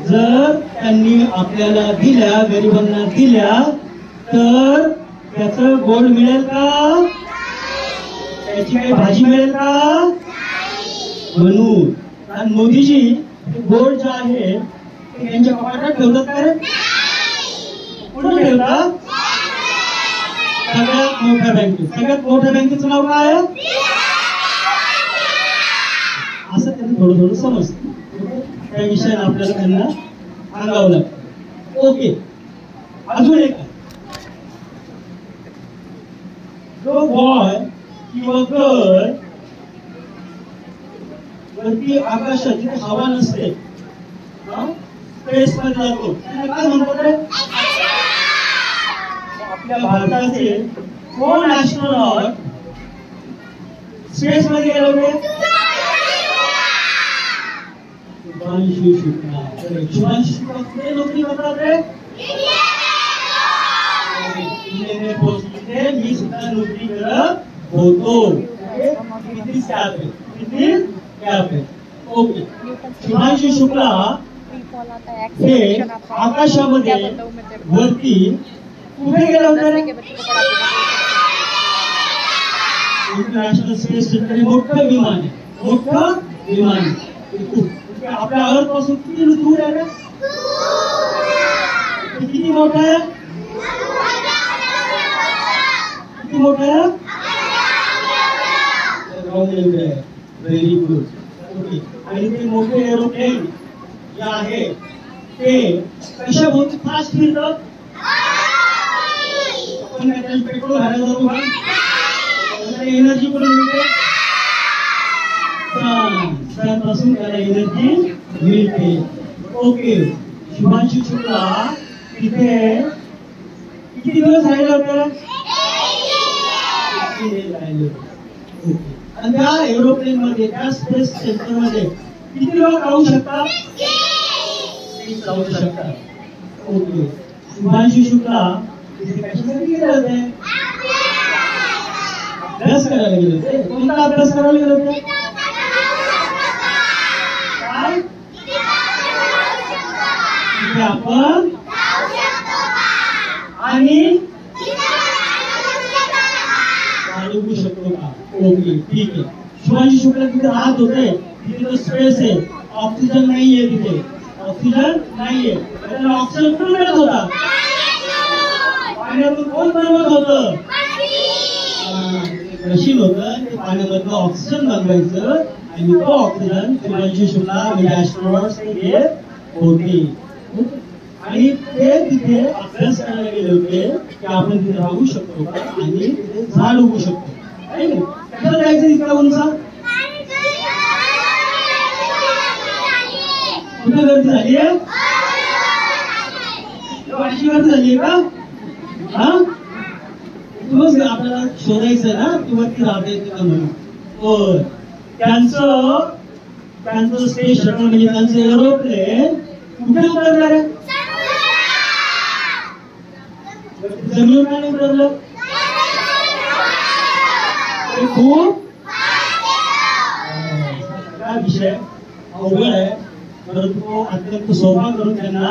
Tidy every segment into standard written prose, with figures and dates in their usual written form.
जर त्यांनी आपल्याला दिल्या, गरिबांना दिल्या, तर त्याचं गोड मिळेल का? त्याची काही भाजी मिळेल का? म्हणून आणि मोदीजी गोड जे आहे ते त्यांच्या कपाटात ठेवतात का रे? कुठे ठेवतात? सगळ्यात मोठ्या बँकेत. सगळ्यात मोठ्या बँकेचं नाव काय आहे? असं त्यांना थोडं थोडं समजतं. त्या विषयाने आपल्याला त्यांना सांगावं लागतं. ओके, अजून एक जो बॉय किंवा गर्ल वरती आकाशात जिथे हवा नसते स्पेस मध्ये जातो त्याला काय म्हणतात रे? आपल्या भारताचे कोण ॲस्ट्रॉनॉट स्पेस मध्ये गेले होते? शुभांशु शुक्ला. शुभांशु शुक्ला कुठे नोकरी करतात रे? पोस्टमध्ये मी सुद्धा नोकरी करत होतो. किती स्टॅप आहे? किती स्टॅप आहे? ओके. शुभांशु शुक्ला हे आकाशामध्ये वरती कुठे गेला होता रे? International space centre. मोठं विमान आहे, मोठं विमान आहे. आपल्या अर्थ पासून किती दूर आहे रे? किती मोठं आहे? किती मोठं आहे? Very good. ओके. आणि ते मोठे एरोप्लेन जे आहे ते कशाभोवती फास्ट फिरतं? आपण काय त्याला पेट्रोल घालायला जातो का? एनर्जी कुठून मिळते? सन पासून त्याला एनर्जी मिळते. ओके. शुभांशु शुक्ला तिथे किती दिवस राहिले होते? आणि त्या एरोप्लेन मध्ये, त्या स्पेस सेंटर मध्ये किती लोक राहू शकतात? राहू शकतात. ओके. शुभांशु शुक्ला तिथे कशासाठी गेले होते? अभ्यास करायला गेले होते. कोणता अभ्यास करायला गेले होते? काय? तिथे आपण आणि वाढवू शकतो का? ओके, ठीक आहे. शुभांशु शुक्ला तिथे राहत होते. तिथे तो स्पेस आहे, ऑक्सिजन नाहीये तिथे. ऑक्सिजन नाहीये. त्याला ऑक्सिजन कुठून मिळत होता? पाण्यातून. कोण बनवत होतं? मशीन होतं. ते पाण्यामधलं ऑक्सिजन बनवायचं आणि तो ऑक्सिजन शुभांशु शुक्ला म्हणजे ॲस्ट्रॉनॉट्स घेत होते. आणि ते तिथे अभ्यास करायला गेले होते की आपण तिथे राहू शकतो का आणि तिथे झाड उगू शकतो. कशाला जायचं तिकडे? उंचा कुठे गर्दी झाली आहे? अशी गर्दी झाली आहे का? हा, तुम्हाला आपल्याला शोधायचं ना की वरती राहता येते का म्हणून. हो, त्यांचं स्पेस शटल म्हणजे त्यांचं एरोप्लेन कुठे उतरणार आहे? जमिनीवर का नाही उतरलं? खूप विषय अवघड आहे, परंतु तो अत्यंत सोपा करून त्यांना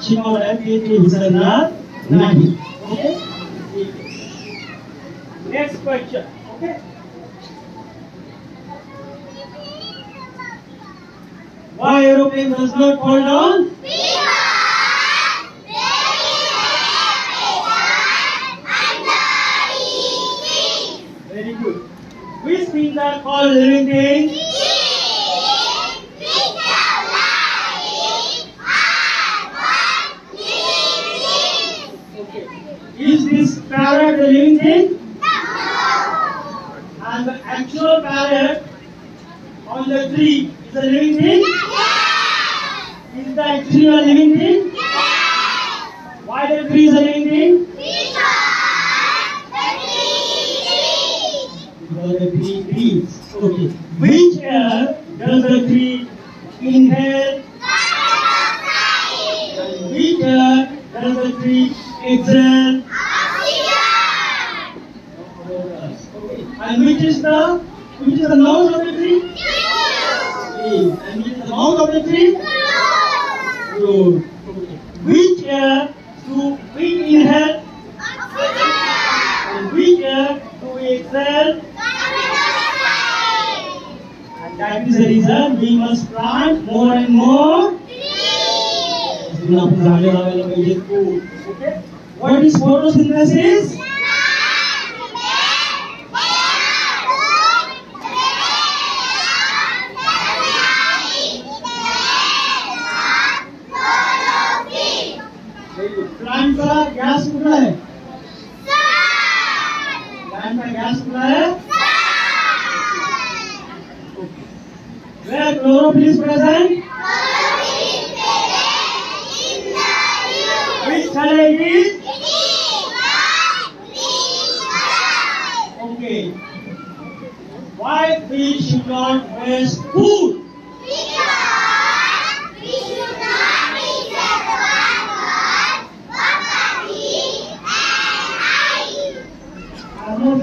शिकवलाय की ते विसरणार नाही. Okay, next question. Okay, why aeroplane does not fall down? Very good. Which things are called living things? Okay. Is this parrot a living thing? And the actual parrot on the tree is a living thing? Is that tree a living thing? Why the tree is a living thing? Because the tree breathes. Okay. Which air does the tree inhale? And which air does the tree exhale? Okay. And which is the nose of the tree? And which is the mouth of the tree? Good. Okay. Which air do we inhale? And which air do we exhale? And that is the reason we must plant more and more. आपण झाडे लावायला पाहिजे. Okay. What is photosynthesis? Plant का gas कुठला आहे? Plant का gas कुठला आहे? Where chlorophyll is present? Which color it is? Okay. Why we should not waste food?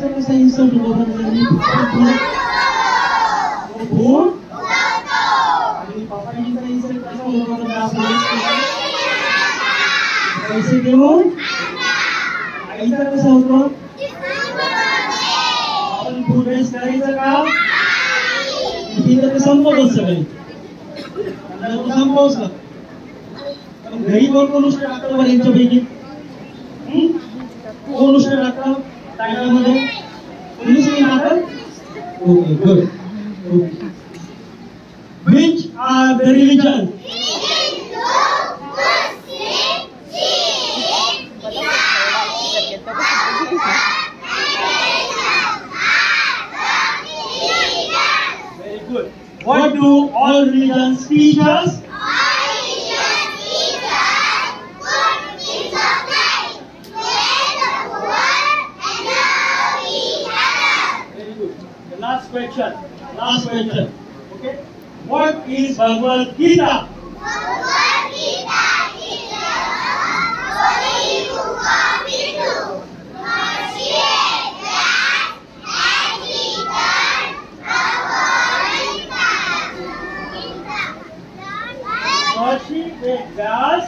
Kasa insult food? आणि पप्पांचा insult कसा होतो पैसे देऊन आईचा कसा होतो? आपण फूड वेस्ट करायचं का? तिथं ते संपवच सगळे संपवच का? घरी कोण नुसतं टाकलं बरं यांच्यापैकी? कोण नुसतं टाकलं तांदळामध्ये? कोणीच नाही टाकत? Okay good. Which are the religions? Very good. What do all religions teach us? Last question. Okay. What is Bhagavad Gita? Bhagavad Gita is the holy book of Hindu. Maharishi Vedas.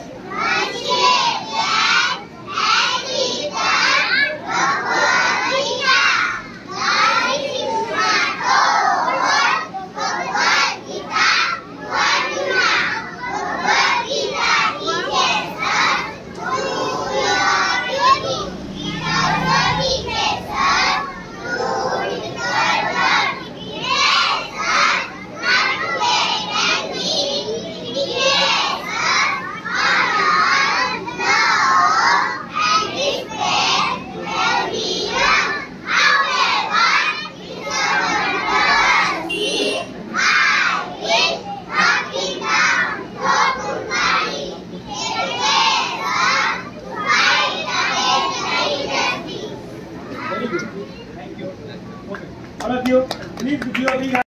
Thank you. Thank you. Okay. All of you, please give your big hand.